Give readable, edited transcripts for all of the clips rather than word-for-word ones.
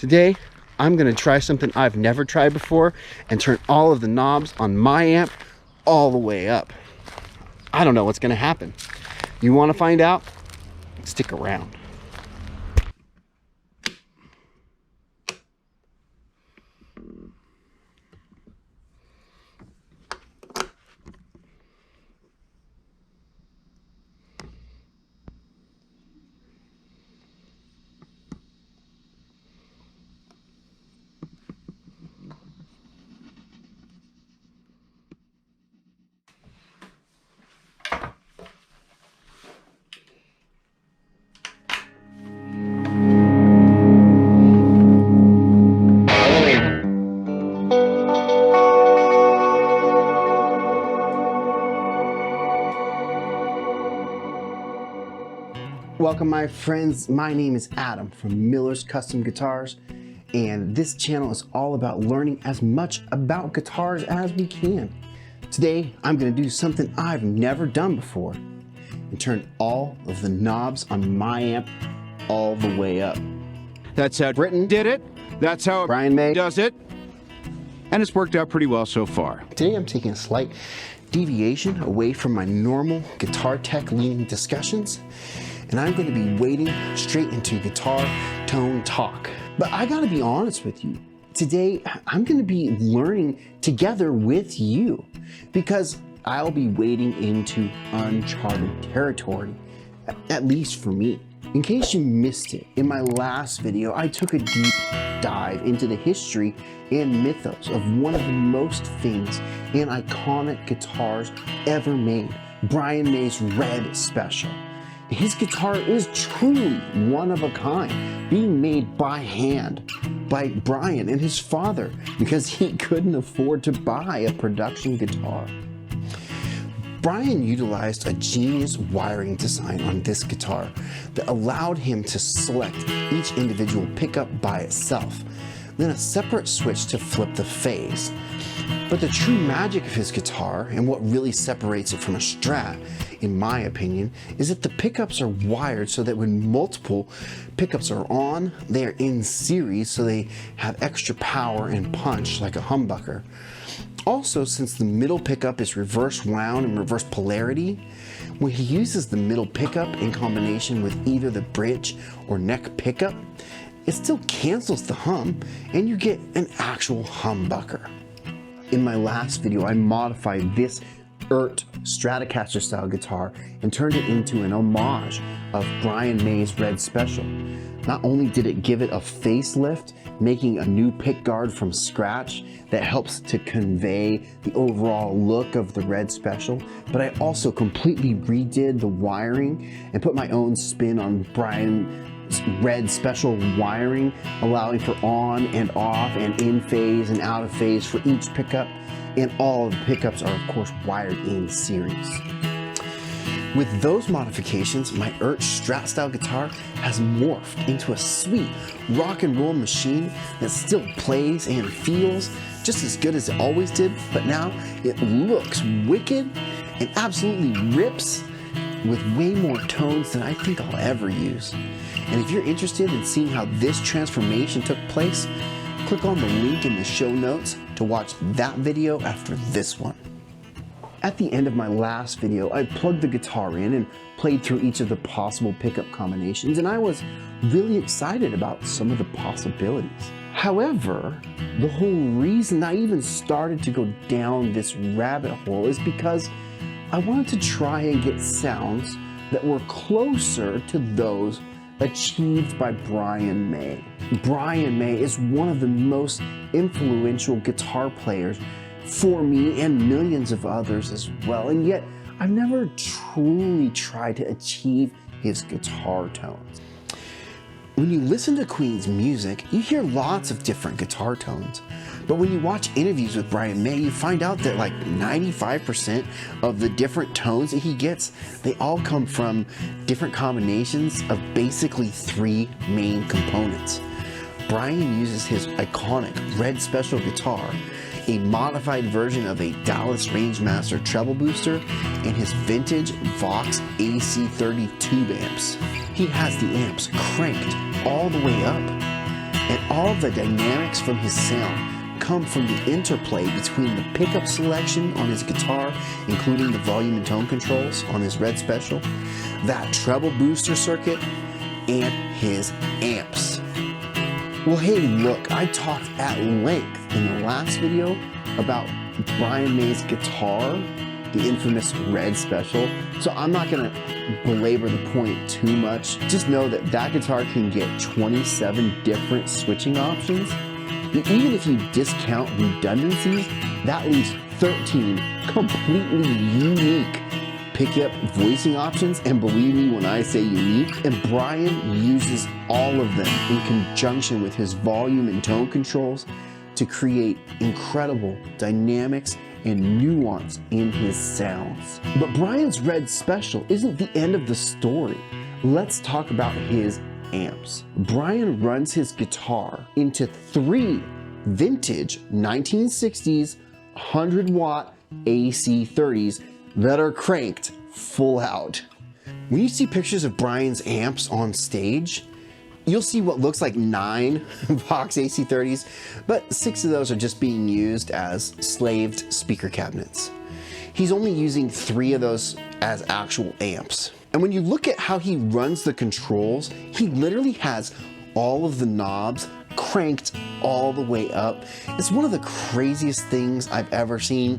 Today, I'm gonna try something I've never tried before and turn all of the knobs on my amp all the way up. I don't know what's gonna happen. You wanna find out? Stick around. Welcome my friends, my name is Adam from Miller's Custom Guitars, and this channel is all about learning as much about guitars as we can. Today I'm going to do something I've never done before and turn all of the knobs on my amp all the way up. That's how Britain did it, that's how Brian May does it, and it's worked out pretty well so far. Today I'm taking a slight deviation away from my normal guitar tech leaning discussions, and I'm going to be wading straight into guitar tone talk. But I gotta be honest with you, today I'm going to be learning together with you because I'll be wading into uncharted territory, at least for me. In case you missed it, in my last video I took a deep dive into the history and mythos of one of the most famous and iconic guitars ever made, Brian May's Red Special. His guitar is truly one of a kind, being made by hand by Brian and his father because he couldn't afford to buy a production guitar. Brian utilized a genius wiring design on this guitar that allowed him to select each individual pickup by itself, then a separate switch to flip the phase. But the true magic of his guitar, and what really separates it from a Strat, in my opinion, is that the pickups are wired so that when multiple pickups are on, they are in series so they have extra power and punch like a humbucker. Also, since the middle pickup is reverse wound and reverse polarity, when he uses the middle pickup in combination with either the bridge or neck pickup, it still cancels the hum and you get an actual humbucker. In my last video, I modified this Eart Stratocaster style guitar and turned it into an homage of Brian May's Red Special. Not only did it give it a facelift, making a new pickguard from scratch that helps to convey the overall look of the Red Special, but I also completely redid the wiring and put my own spin on Brian's Red Special wiring, allowing for on and off and in phase and out of phase for each pickup, and all of the pickups are of course wired in series. With those modifications, my Eart Strat style guitar has morphed into a sweet rock and roll machine that still plays and feels just as good as it always did, but now it looks wicked and absolutely rips with way more tones than I think I'll ever use. And if you're interested in seeing how this transformation took place, click on the link in the show notes to watch that video after this one. At the end of my last video, I plugged the guitar in and played through each of the possible pickup combinations, and I was really excited about some of the possibilities. However, the whole reason I even started to go down this rabbit hole is because I wanted to try and get sounds that were closer to those achieved by Brian May. Brian May is one of the most influential guitar players for me and millions of others as well, and yet I've never truly tried to achieve his guitar tones. When you listen to Queen's music, you hear lots of different guitar tones, but when you watch interviews with Brian May, you find out that like 95% of the different tones that he gets, they all come from different combinations of basically three main components. Brian uses his iconic Red Special guitar, a modified version of a Dallas Rangemaster Treble Booster, and his Vintage Vox AC-30 Tube Amps. He has the amps cranked all the way up and all of the dynamics from his sound come from the interplay between the pickup selection on his guitar, including the volume and tone controls on his Red Special, that treble booster circuit, and his amps. Well, hey, look, I talked at length in the last video about Brian May's guitar, the infamous Red Special, so I'm not gonna belabor the point too much. Just know that that guitar can get 27 different switching options. And even if you discount redundancies, that leaves 13 completely unique pickup voicing options, and believe me when I say unique, and Brian uses all of them in conjunction with his volume and tone controls to create incredible dynamics and nuance in his sounds. But Brian's Red Special isn't the end of the story. Let's talk about his amps. Brian runs his guitar into 3 vintage 1960s 100-watt AC-30s that are cranked full out. When you see pictures of Brian's amps on stage, you'll see what looks like 9 Vox AC-30s, but 6 of those are just being used as slaved speaker cabinets. He's only using 3 of those as actual amps. And when you look at how he runs the controls, he literally has all of the knobs cranked all the way up. It's one of the craziest things I've ever seen.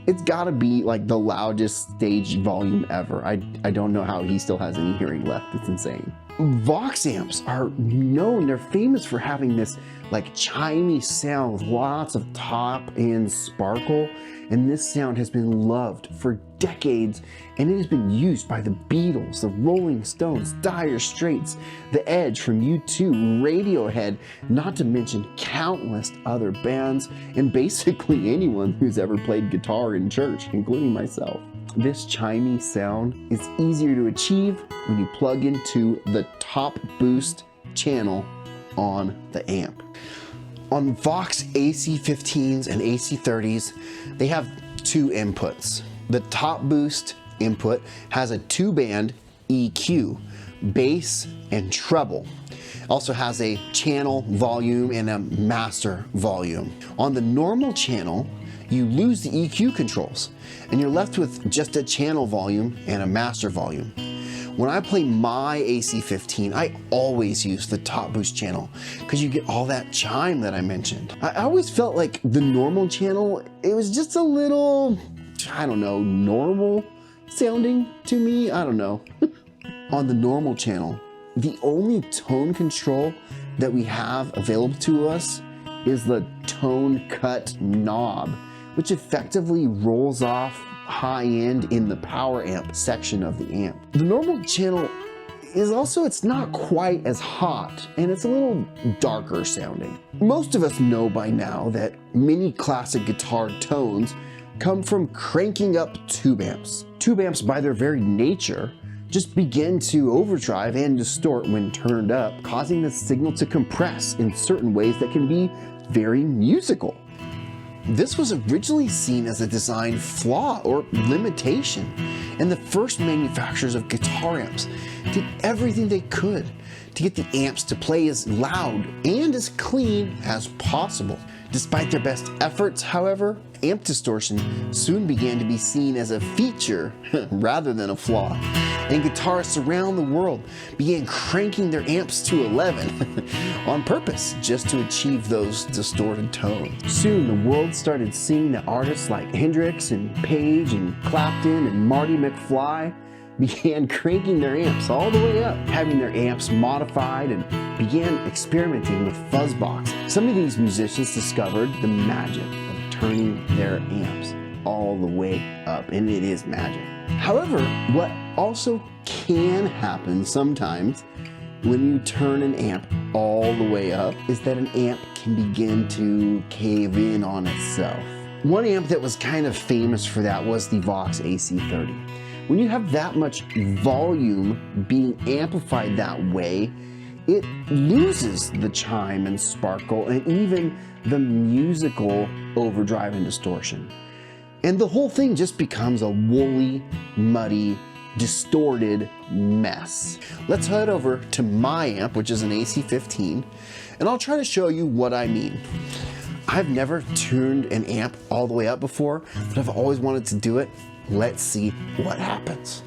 It's gotta be like the loudest stage volume ever. I don't know how he still has any hearing left. It's insane. Vox amps are known, they're famous for having this like chimey sound with lots of top and sparkle, and this sound has been loved for decades, and it has been used by the Beatles, the Rolling Stones, Dire Straits, The Edge from U2, Radiohead, not to mention countless other bands, and basically anyone who's ever played guitar in church, including myself. This chimey sound is easier to achieve when you plug into the top boost channel on the amp. On Vox AC-15s and AC-30s, they have 2 inputs. The top boost input has a 2-band EQ, bass and treble. Also has a channel volume and a master volume. On the normal channel, you lose the EQ controls and you're left with just a channel volume and a master volume. When I play my AC-15, I always use the top boost channel because you get all that chime that I mentioned. I always felt like the normal channel, it was just a little, I don't know, normal sounding to me. I don't know. On the normal channel, the only tone control that we have available to us is the tone cut knob, which effectively rolls off high end in the power amp section of the amp. The normal channel is also, it's not quite as hot and it's a little darker sounding. Most of us know by now that many classic guitar tones come from cranking up tube amps. Tube amps by their very nature just begin to overdrive and distort when turned up, causing the signal to compress in certain ways that can be very musical. This was originally seen as a design flaw or limitation, and the first manufacturers of guitar amps did everything they could to get the amps to play as loud and as clean as possible. Despite their best efforts, however, amp distortion soon began to be seen as a feature rather than a flaw, and guitarists around the world began cranking their amps to 11 on purpose just to achieve those distorted tones. Soon the world started seeing that artists like Hendrix and Page and Clapton and Marty McFly began cranking their amps all the way up, having their amps modified, and began experimenting with fuzzbox. Some of these musicians discovered the magic of turning their amps all the way up, and it is magic. However, what also can happen sometimes when you turn an amp all the way up is that an amp can begin to cave in on itself. One amp that was kind of famous for that was the Vox AC-30. When you have that much volume being amplified that way, it loses the chime and sparkle and even the musical overdrive and distortion. And the whole thing just becomes a woolly, muddy, distorted mess. Let's head over to my amp, which is an AC-15, and I'll try to show you what I mean. I've never tuned an amp all the way up before, but I've always wanted to do it. Let's see what happens.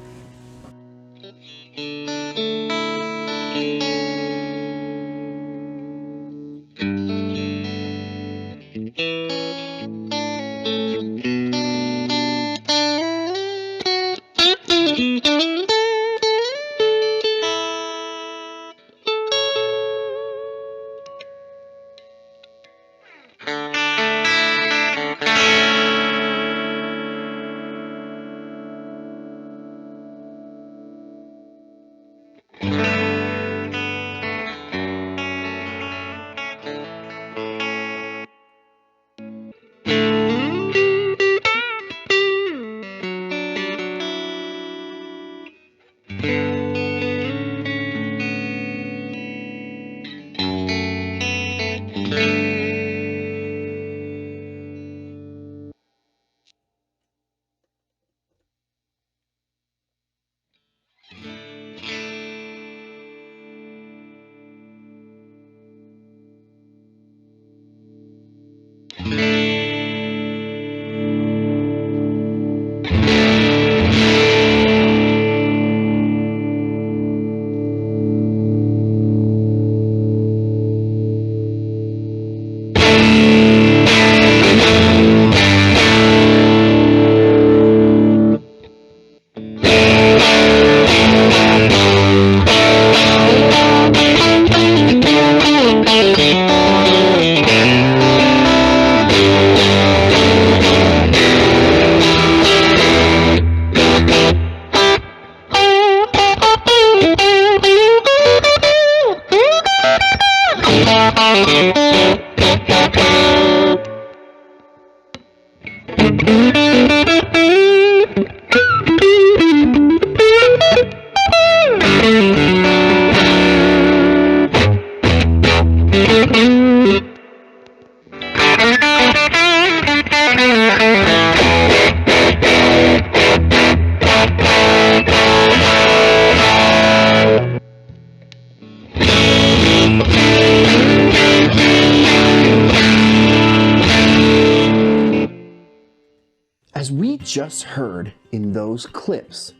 As we just heard in those clips,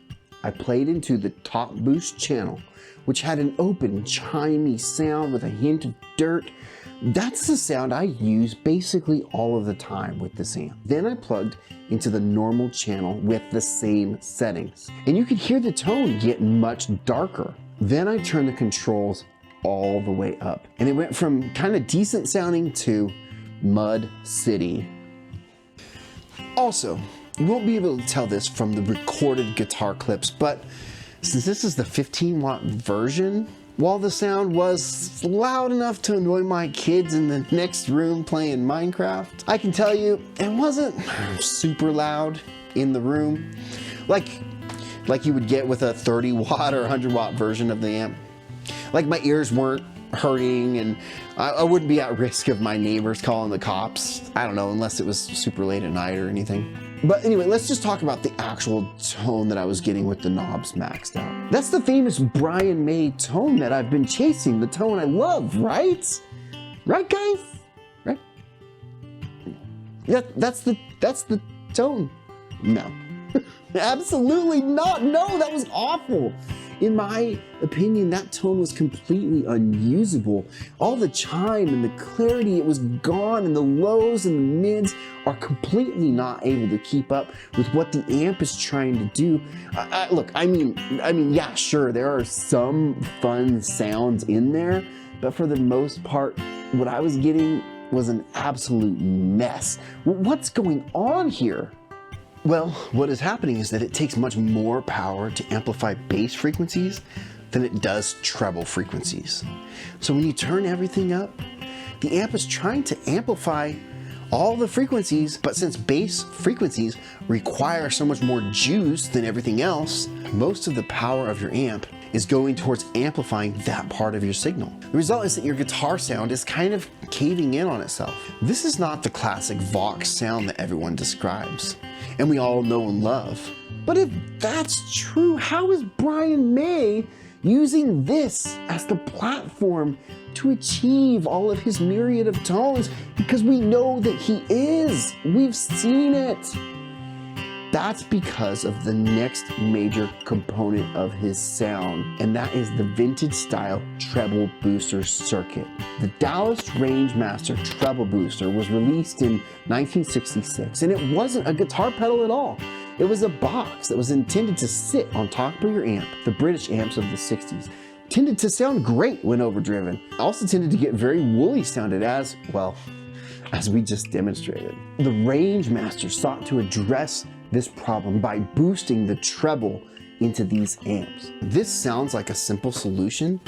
I played into the top boost channel, which had an open, chimey sound with a hint of dirt. That's the sound I use basically all of the time with this amp. Then I plugged into the normal channel with the same settings, and you could hear the tone get much darker. Then I turned the controls all the way up, and it went from kind of decent sounding to Mud City. Also, you won't be able to tell this from the recorded guitar clips, but since this is the 15-watt version, while the sound was loud enough to annoy my kids in the next room playing Minecraft, I can tell you it wasn't super loud in the room, like you would get with a 30-watt or 100-watt version of the amp. Like my ears weren't hurting, and I wouldn't be at risk of my neighbors calling the cops. I don't know, unless it was super late at night or anything. But anyway, let's just talk about the actual tone that I was getting with the knobs maxed out. That's the famous Brian May tone that I've been chasing, the tone I love, right? Right, guys? Right? That's the tone. No. Absolutely not. No, that was awful. In my opinion, that tone was completely unusable. All the chime and the clarity, it was gone, and the lows and the mids are completely not able to keep up with what the amp is trying to do. Look, I mean, yeah, sure, there are some fun sounds in there, but for the most part, what I was getting was an absolute mess. What's going on here? Well, what is happening is that it takes much more power to amplify bass frequencies than it does treble frequencies. So when you turn everything up, the amp is trying to amplify all the frequencies, but since bass frequencies require so much more juice than everything else, most of the power of your amp is going towards amplifying that part of your signal. The result is that your guitar sound is kind of caving in on itself. This is not the classic Vox sound that everyone describes and we all know and love. But if that's true, how is Brian May using this as the platform to achieve all of his myriad of tones, because we know that he is. We've seen it. That's because of the next major component of his sound, and that is the vintage style treble booster circuit. The Dallas Rangemaster Treble Booster was released in 1966, and it wasn't a guitar pedal at all. It was a box that was intended to sit on top of your amp. The British amps of the 60s tended to sound great when overdriven. Also tended to get very woolly sounded, as we just demonstrated. The Rangemaster sought to address this problem by boosting the treble into these amps. This sounds like a simple solution,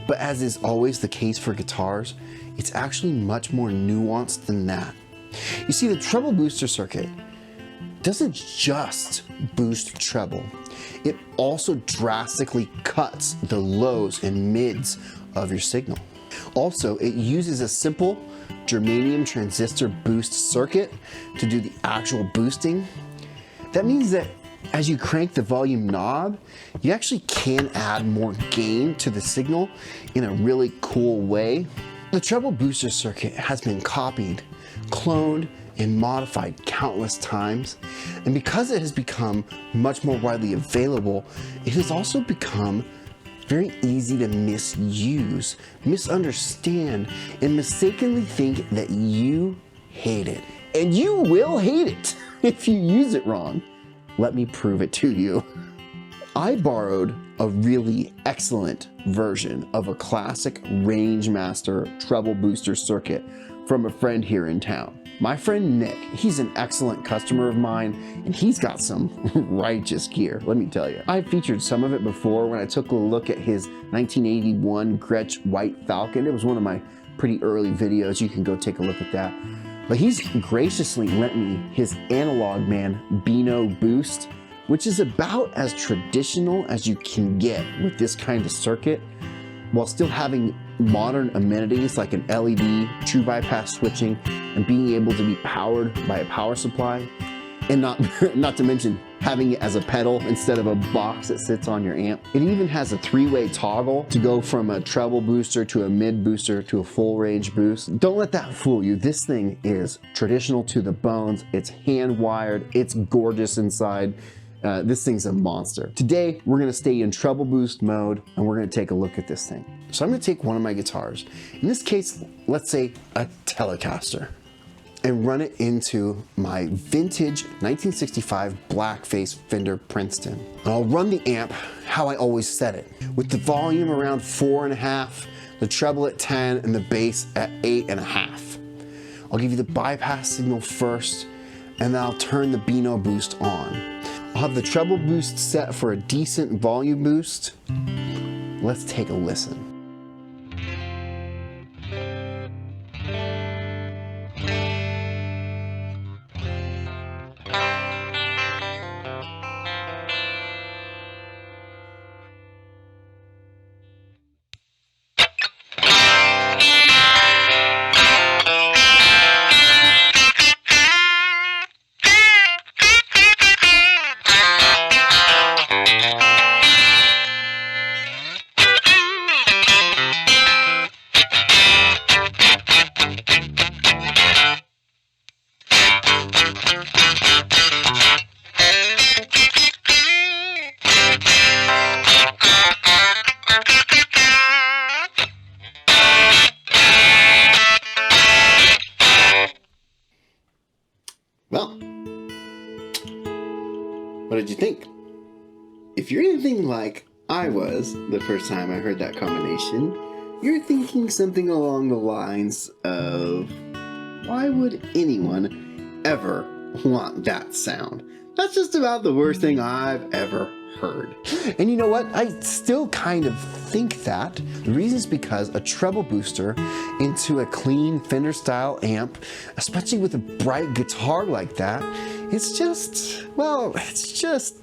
but as is always the case for guitars, it's actually much more nuanced than that. You see, the treble booster circuit doesn't just boost treble, it also drastically cuts the lows and mids of your signal. Also, it uses a simple germanium transistor boost circuit to do the actual boosting. That means that as you crank the volume knob, you actually can add more gain to the signal in a really cool way. The treble booster circuit has been copied, cloned, and modified countless times, and because it has become much more widely available, it has also become very easy to misuse, misunderstand, and mistakenly think that you hate it. And you will hate it if you use it wrong. Let me prove it to you. I borrowed a really excellent version of a classic Rangemaster treble booster circuit from a friend here in town. My friend Nick, he's an excellent customer of mine, and he's got some righteous gear, let me tell you. I've featured some of it before when I took a look at his 1981 Gretsch White Falcon. It was one of my pretty early videos. You can go take a look at that. But he's graciously lent me his Analog Man Beano Boost, which is about as traditional as you can get with this kind of circuit, while still having modern amenities like an LED, true bypass switching, and being able to be powered by a power supply, and not to mention having it as a pedal instead of a box that sits on your amp. It even has a 3-way toggle to go from a treble booster to a mid booster to a full range boost. Don't let that fool you. This thing is traditional to the bones. It's hand wired. It's gorgeous inside. This thing's a monster. Today, we're gonna stay in treble boost mode, and we're gonna take a look at this thing. So I'm gonna take one of my guitars, in this case, let's say a Telecaster, and run it into my vintage 1965 blackface Fender Princeton. And I'll run the amp how I always set it, with the volume around 4.5, the treble at 10, and the bass at 8.5. I'll give you the bypass signal first, and then I'll turn the Beano Boost on. I'll have the treble boost set for a decent volume boost. Let's take a listen. Well, what did you think? If you're anything like I was the first time I heard that combination, you're thinking something along the lines of, why would anyone ever want that sound? That's just about the worst thing I've ever heard. And you know what? I still kind of think that. The reason is because a treble booster into a clean Fender style amp, especially with a bright guitar like that, it's just, well, it's just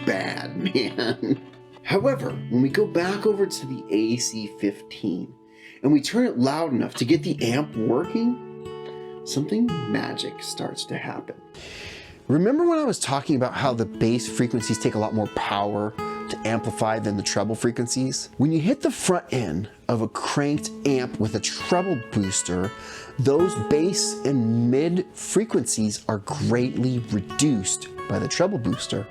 bad, man. However, when we go back over to the AC-15 and we turn it loud enough to get the amp working, something magic starts to happen. Remember when I was talking about how the bass frequencies take a lot more power to amplify than the treble frequencies. When you hit the front end of a cranked amp with a treble booster, those bass and mid frequencies are greatly reduced by the treble booster.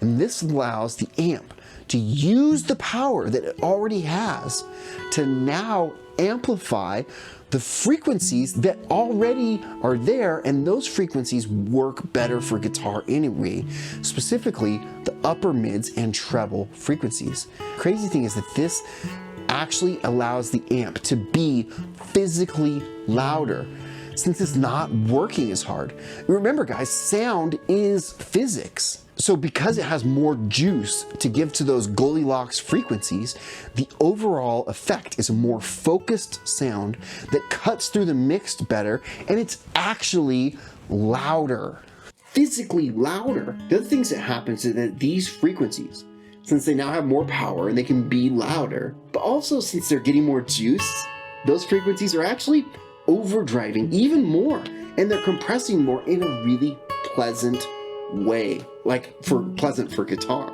And this allows the amp to use the power that it already has to now amplify the frequencies that already are there, and those frequencies work better for guitar anyway, specifically the upper mids and treble frequencies. Crazy thing is that this actually allows the amp to be physically louder since it's not working as hard. Remember guys, sound is physics. So because it has more juice to give to those Goldilocks frequencies, the overall effect is a more focused sound that cuts through the mix better, and it's actually louder. Physically louder. The other things that happens is that these frequencies, since they now have more power and they can be louder, but also since they're getting more juice, those frequencies are actually overdriving even more, and they're compressing more in a really pleasant way, like pleasant for guitar.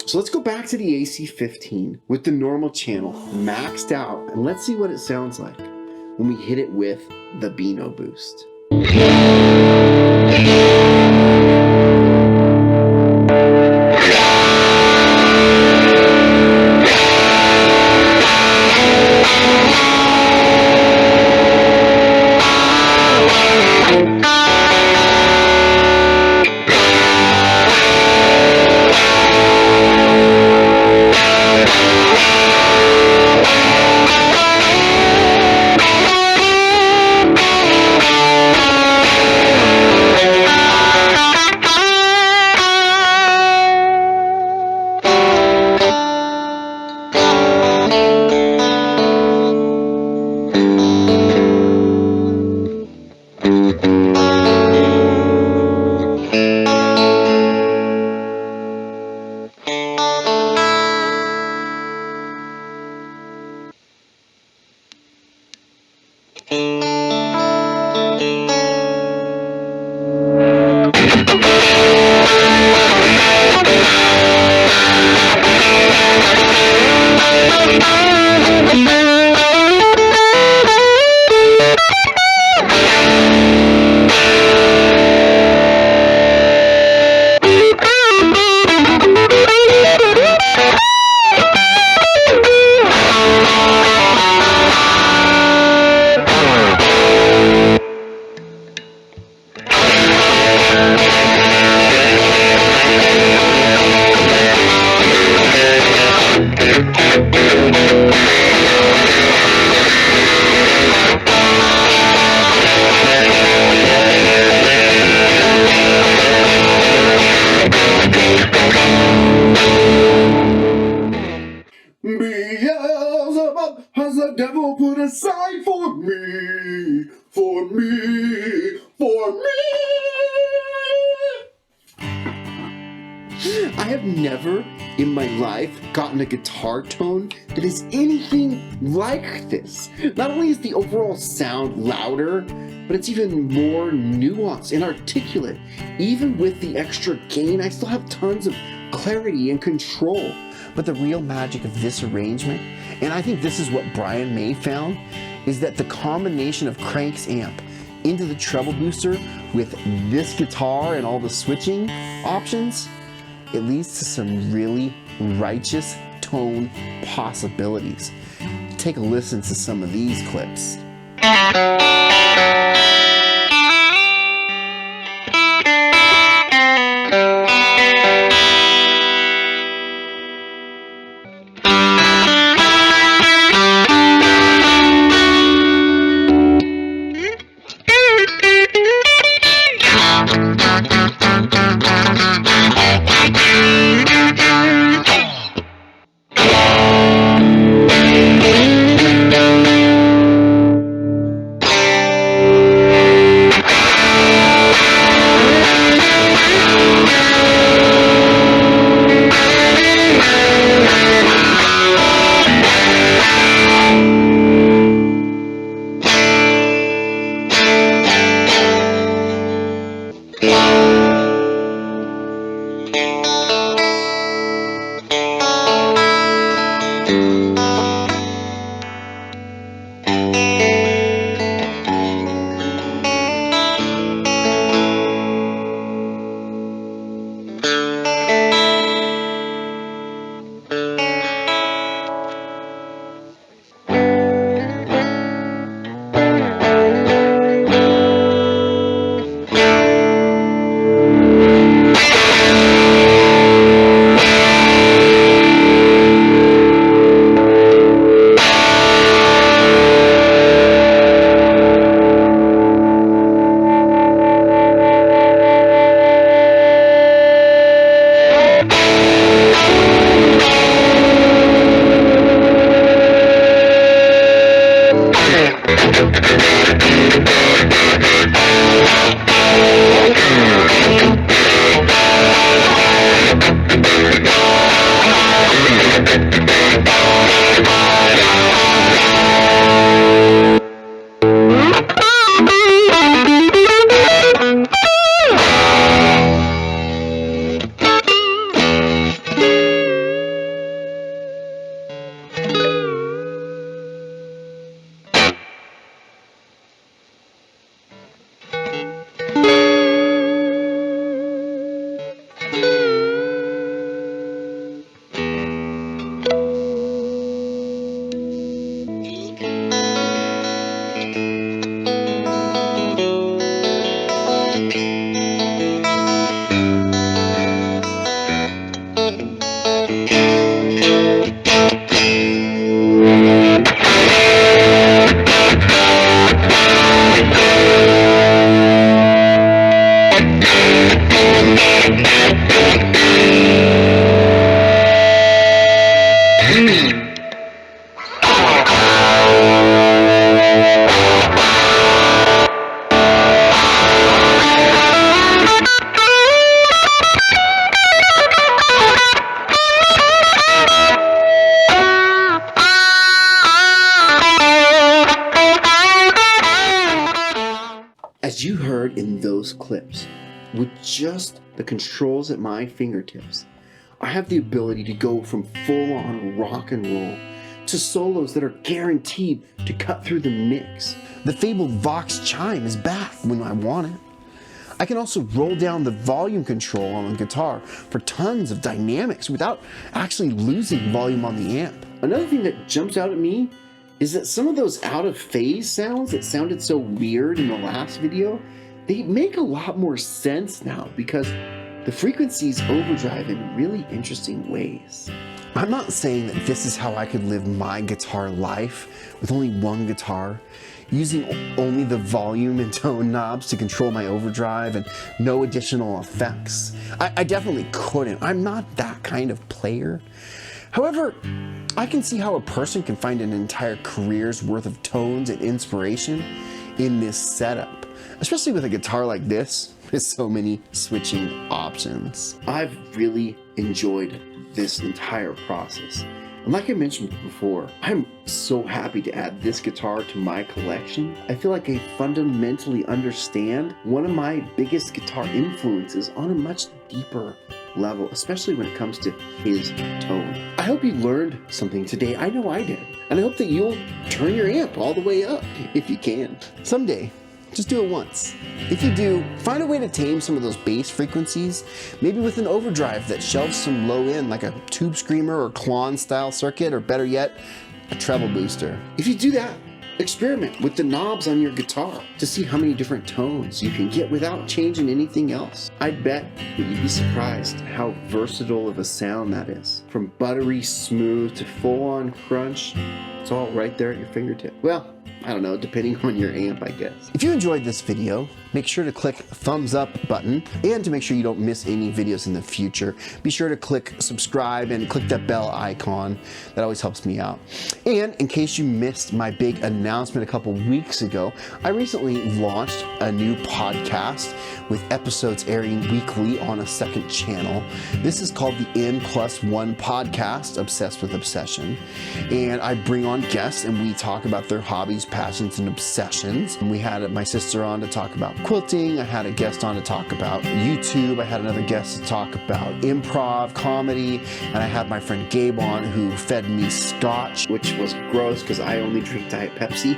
So let's go back to the AC-15 with the normal channel maxed out, and let's see what it sounds like when we hit it with the Beano Boost. Beelzebub has the devil put aside for me, for me, for me. I have never in my life gotten a guitar tone that is anything like this. Not only is the overall sound louder, but it's even more nuanced and articulate. Even with the extra gain, I still have tons of clarity and control. But the real magic of this arrangement, and I think this is what Brian May found, is that the combination of Crank's amp into the treble booster with this guitar and all the switching options, it leads to some really righteous tone possibilities. Take a listen to some of these clips. As you heard in those clips, with just the controls at my fingertips, I have the ability to go from full-on rock and roll to solos that are guaranteed to cut through the mix. The fabled Vox chime is back when I want it. I can also roll down the volume control on the guitar for tons of dynamics without actually losing volume on the amp. Another thing that jumps out at me is that some of those out of phase sounds that sounded so weird in the last video, they make a lot more sense now because the frequencies overdrive in really interesting ways. I'm not saying that this is how I could live my guitar life with only one guitar, using only the volume and tone knobs to control my overdrive and no additional effects. I definitely couldn't. I'm not that kind of player. However, I can see how a person can find an entire career's worth of tones and inspiration in this setup, especially with a guitar like this with so many switching options. I've really enjoyed this entire process. And like I mentioned before, I'm so happy to add this guitar to my collection. I feel like I fundamentally understand one of my biggest guitar influences on a much deeper level, especially when it comes to his tone. I hope you learned something today. I know I did. And I hope that you'll turn your amp all the way up if you can. Someday, just do it once. If you do, find a way to tame some of those bass frequencies, maybe with an overdrive that shelves some low end like a tube screamer or Klon style circuit, or better yet, a treble booster. If you do that, experiment with the knobs on your guitar to see how many different tones you can get without changing anything else. I bet that you'd be surprised how versatile of a sound that is. From buttery smooth to full-on crunch, it's all right there at your fingertip. Well, I don't know, depending on your amp, I guess. If you enjoyed this video, make sure to click the thumbs up button, and to make sure you don't miss any videos in the future, be sure to click subscribe and click that bell icon. That always helps me out. And in case you missed my big announcement a couple weeks ago, I recently launched a new podcast with episodes airing weekly on a second channel. This is called the N+1 Podcast, Obsessed with Obsession. And I bring on guests and we talk about their hobbies, passions, and obsessions. And we had my sister on to talk about quilting. I had a guest on to talk about YouTube. I had another guest to talk about improv, comedy. And I had my friend Gabe on, who fed me scotch, which was gross because I only drink Diet Pepsi.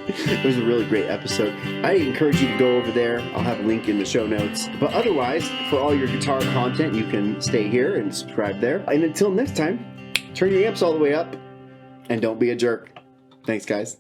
It was a really great episode. I encourage you to go over there. I'll have a link in the show notes. But otherwise, for all your guitar content, you can stay here and subscribe there. And until next time, turn your amps all the way up and don't be a jerk. Thanks, guys.